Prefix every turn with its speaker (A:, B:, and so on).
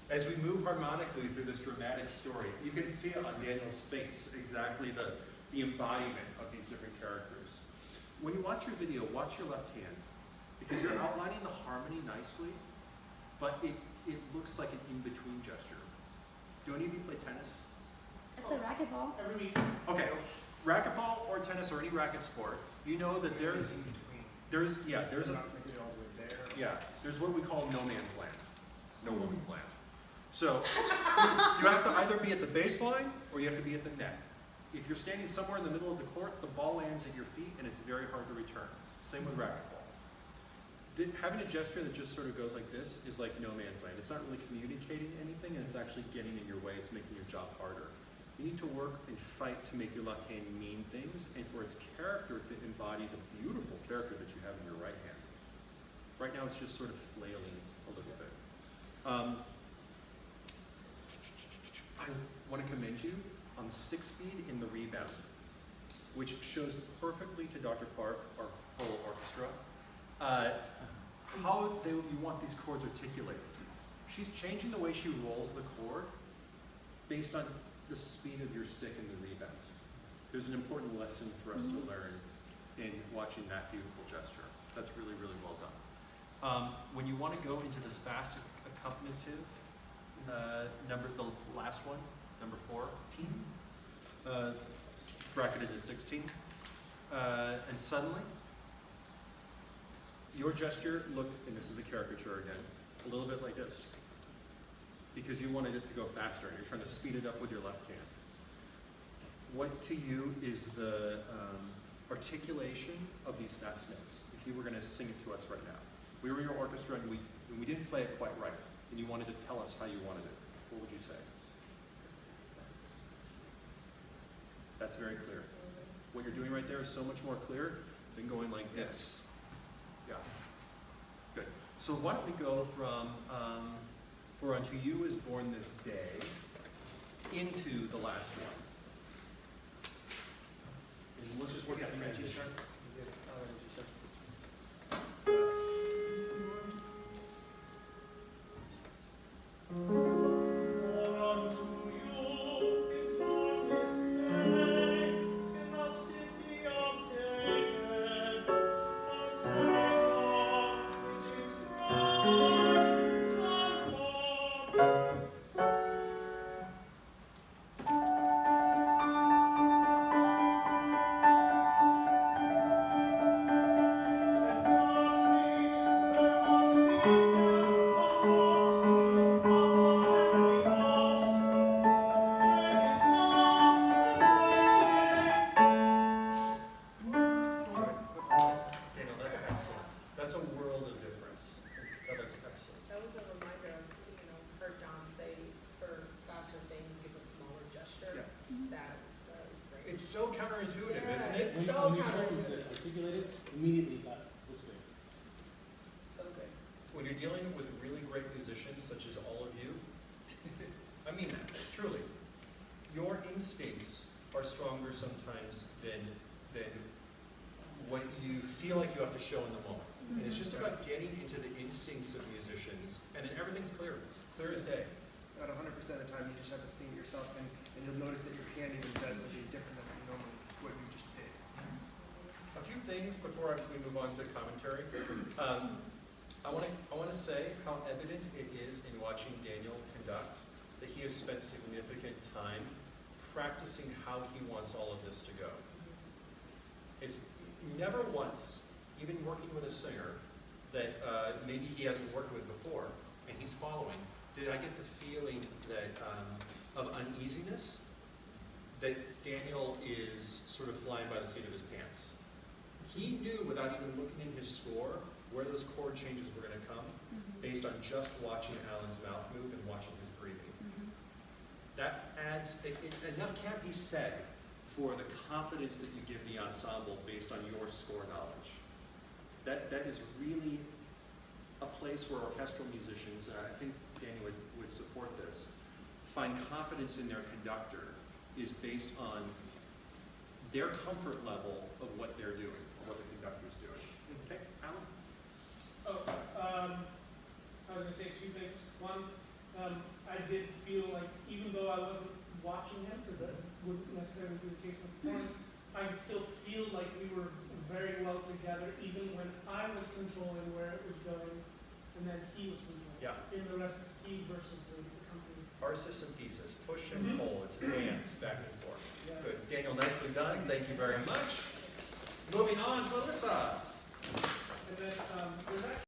A: As we move harmonically through this dramatic story, you can see on Daniel's face exactly the embodiment of these different characters. When you watch your video, watch your left hand, because you're outlining the harmony nicely, but it looks like an in-between gesture. Do any of you play tennis?
B: It's a racquetball.
C: Every week.
A: Okay, racquetball or tennis or any racket sport, you know that there's what we call no man's land, no woman's land. So you have to either be at the baseline or you have to be at the net. If you're standing somewhere in the middle of the court, the ball lands at your feet and it's very hard to return. Same with racquetball. Having a gesture that just sort of goes like this is like no man's land. It's not really communicating anything, and it's actually getting in your way. It's making your job harder. You need to work and fight to make your left hand mean things, and for its character to embody the beautiful character that you have in your right hand. Right now it's just sort of flailing a little bit. I want to commend you on the stick speed in the rebound, which shows perfectly to Dr. Park, our full orchestra, how you want these chords articulated. She's changing the way she rolls the chord based on the speed of your stick in the rebound. There's an important lesson for us to learn in watching that beautiful gesture. That's really, really well done. When you want to go into this fast accompaniment, the last one, number 14, bracketed as 16, and suddenly, your gesture looked, and this is a caricature again, a little bit like this, because you wanted it to go faster, and you're trying to speed it up with your left hand. What to you is the articulation of these fast notes? If you were going to sing it to us right now. We were your orchestra, and we didn't play it quite right, and you wanted to tell us how you wanted it. What would you say? That's very clear. What you're doing right there is so much more clear than going like this. Yeah. Good. So why don't we go from For Unto You Is Born This Day into the last one. And let's just work that transition. It's so counterintuitive,
B: Yeah,
A: isn't it?
B: it's so
C: When you told him
B: counterintuitive.
C: to articulate it, immediately got this big.
B: So good.
A: When you're dealing with really great musicians, such as all of you, I mean that, truly. Your instincts are stronger sometimes than what you feel like you have to show in the moment. And it's just about getting into the instincts of musicians, and then everything's clear as day.
D: About 100% of the time, you just have to sing it yourself, and you'll notice that your hand even does something different than what you just did.
A: A few things before we move on to commentary. I want to say how evident it is in watching Daniel conduct that he has spent significant time practicing how he wants all of this to go. It's never once, even working with a singer that maybe he hasn't worked with before, and he's following, did I get the feeling that of uneasiness, that Daniel is sort of flying by the seat of his pants. He knew without even looking in his score where those chord changes were going to come based on just watching Alan's mouth move and watching his breathing. That adds, enough can't be said for the confidence that you give the ensemble based on your score knowledge. That is really a place where orchestral musicians, and I think Daniel would support this, find confidence in their conductor is based on their comfort level of what they're doing, or what the conductor's doing. Okay, Alan?
E: I was going to say two things. One, I did feel like, even though I wasn't watching him, because that wouldn't necessarily be the case with performance, I still feel like we were very well together, even when I was controlling where it was going, and then he was controlling.
A: Yeah.
E: In the recipe versus the company.
A: Arsis and thesis, push and pull, it's a dance back and forth.
E: Yeah.
A: Good. Daniel, nicely done. Thank you very much. Moving on, Melissa.
E: And then there's actually